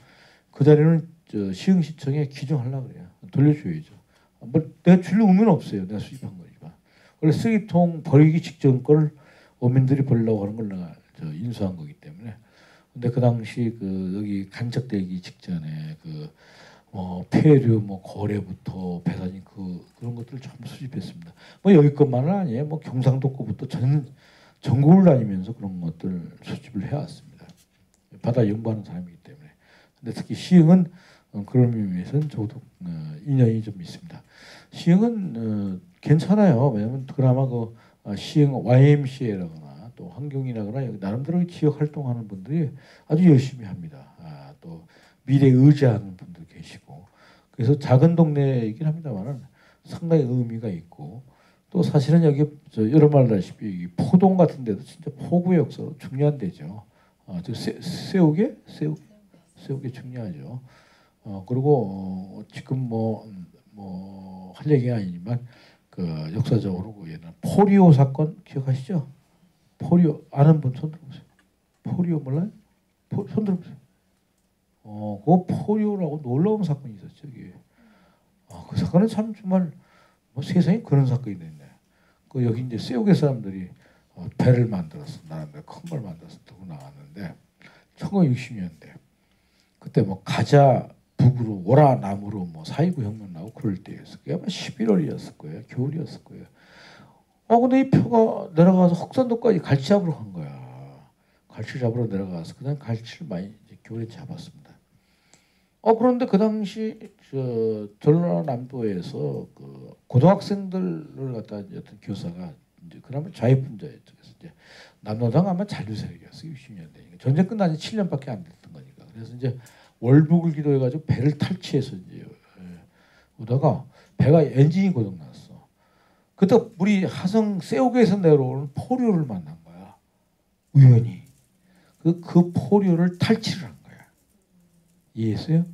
그 자리는 시흥시청에 기증하려고 그래요. 돌려줘야죠. 뭐 내가 줄 의무는 없어요. 내가 수입한 거니까. 원래 쓰레기통 버리기 직전 걸 어민들이 버리려고 하는 걸 내가 인수한 거기 때문에. 근데 그 당시 여기 간척되기 직전에 폐류 거래부터 배산이 그런 것들을 전부 수집했습니다. 뭐 여기 것만은 아니에요. 뭐 경상도 거부터 전국을 다니면서 그런 것들 수집을 해왔습니다. 바다 연구하는 사람이기 때문에. 근데 특히 시흥은 그런 의미에서는 저도 인연이 좀 있습니다. 시흥은 괜찮아요. 왜냐하면 그나마 시흥 YMCA라거나 또 환경이라거나 여기 나름대로 지역 활동하는 분들이 아주 열심히 합니다. 또 미래 의지하는 분들 계시고 그래서 작은 동네이긴 합니다만은 상당히 의미가 있고 또 사실은 여기 여러분 알다시피 포동 같은 데도 진짜 포구의 역사로 중요한 데죠. 세우개 중요하죠. 그리고 지금 뭐 할 얘기가 아니지만 역사적으로 옛날 포리오 사건 기억하시죠? 포리오 아는 분 손 들어보세요. 포리오 몰라요? 손 들어보세요. 그 포리오라고 놀라운 사건이 있었죠. 이게. 그 사건은 참 정말 세상에 그런 사건이 있네. 여기 이제 세우개 사람들이 배를 만들었어. 나름대로 큰 걸 만들어서 두고 나왔는데 1960년대 그때 가자 북으로 오라 남으로 4.29 혁명 나고 그럴 때였어. 그게 아마 11월이었을 거예요. 겨울이었을 거예요. 근데 이 표가 내려가서 흑산도까지 갈치 잡으러 간 거야. 갈치 잡으러 내려가서 그다음 갈치를 많이 이제 겨울에 잡았습니다. 그런데 그 당시 전라남도에서 고등학생들을 갖다 어떤 교사가 이제 그러면 좌익분자였죠. 그래서 이제 남노당 아마 잔류세력이었어요. 60년대. 전쟁 끝난 지 7년밖에 안 됐던 거니까. 그래서 이제 월북을 기도해가지고 배를 탈취해서 이제 오다가 배가 엔진이 고장났어. 그때 우리 하성 세옥에서 내려오는 포류를 만난 거야. 우연히. 그 포류를 탈취를 한 거야. 이해했어요?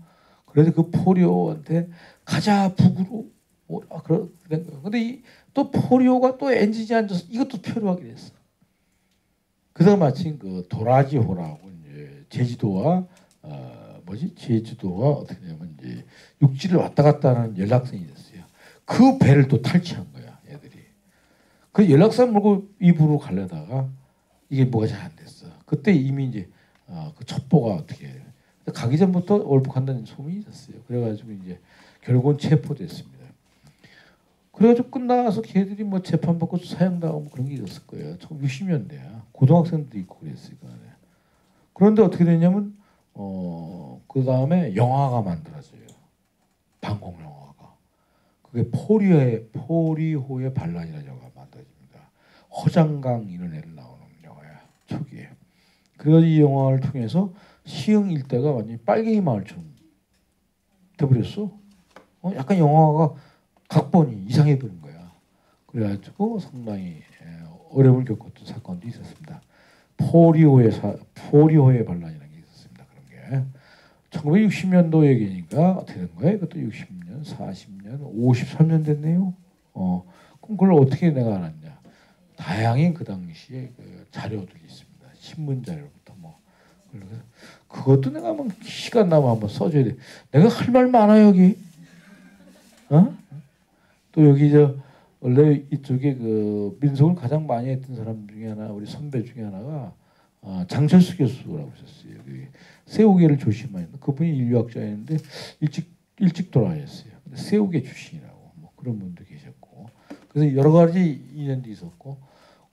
그래서 그 포류한테 가자 북으로 그런 거야. 근데 또 포류가 또 엔진이 앉아서 이것도 표류하게 됐어. 그다가 마침 그 도라지호라고 이제 제주도와 제주도와 어떻게 되냐면 이제 육지를 왔다 갔다 하는 연락선이 됐어요. 그 배를 또 탈취한 거야, 애들이. 그 연락선 몰고 입으로 가려다가 이게 뭐가 잘 안 됐어. 그때 이미 이제 그 첩보가 어떻게 가기 전부터 월북한다는 소문이 있었어요. 그래가지고 이제 결국은 체포됐습니다. 그래가지고 끝나서 걔들이 뭐 재판받고 사형당하고 뭐 그런 게 있었을 거예요. 1960년대야. 고등학생도 있고 그랬으니까. 그런데 어떻게 됐냐면 그 다음에 영화가 만들어져요. 방공 영화가. 그게 포리호의 반란이라는 영화가 만들어집니다. 허장강 이런 애들 나오는 영화야. 초기에. 그래서 이 영화를 통해서 시흥 일대가 완전히 빨갱이 마을처럼 돼버렸어. 약간 영화가 각본이 이상해버린 거야. 그래가지고 상당히 어려움을 겪었던 사건도 있었습니다. 포리호의 반란이라는 게 있었습니다. 그런 게 1960년도 얘기니까 어떻게 된 거예요? 그것도 60년, 40년, 53년 됐네요. 그럼 그걸 어떻게 내가 알았냐? 다양한 그 당시에 그 자료들이 있습니다. 신문 자료부터 뭐 그것도 내가 한번 시간 나면 한번 써줘야 돼. 내가 할 말 많아 여기. 또 여기 원래 이쪽에 그 민속을 가장 많이 했던 사람 중에 하나, 우리 선배 중에 하나가 장철수 교수라고 있었어요. 세우개를 조심하는 그분이 인류학자였는데 일찍 돌아가셨어요. 세우개 출신이라고 뭐 그런 분도 계셨고, 그래서 여러 가지 인연도 있었고,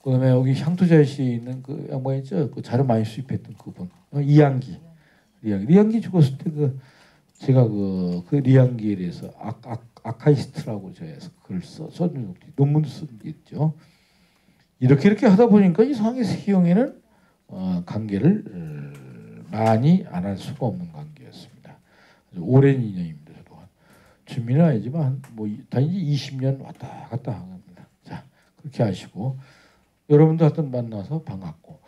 그다음에 여기 향토자시에 있는 그 양반 있죠, 그 자료 많이 수입했던 그분 리양기 죽었을 때 제가 그 리양기에 대해서 아카이스트라고 제가 글을 써준 논문도 쓴 게 있죠. 이렇게 하다 보니까 이상하게 세형에는 관계를 많이 안 할 수가 없는 관계였습니다. 오랜 인연입니다. 저도 주민은 아니지만 뭐 단지 20년 왔다 갔다 합니다. 자, 그렇게 하시고 여러분도 하여튼 만나서 반갑고,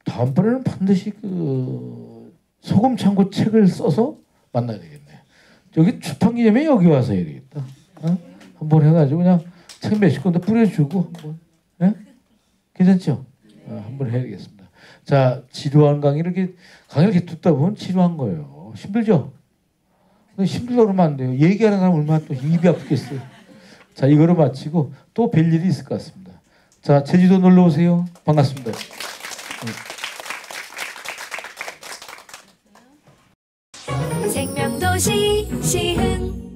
다음번에는 반드시 그 소금창고 책을 써서 만나야 되겠네. 여기 출판 기념회 여기 와서 해야 되겠다. 한번 해가지고 그냥 책 몇십 권도 뿌려주고 한번. 괜찮죠? 한번 해야 되겠습니다. 자, 지루한 강의를 이렇게 듣다 보면 지루한 거예요. 힘들죠? 힘들다 그러면 안 돼요. 얘기하는 사람 얼마나 또 입이 아프겠어요. 자, 이거로 마치고 또 뵐 일이 있을 것 같습니다. 자, 제주도 놀러 오세요. 반갑습니다. 생명도시 시흥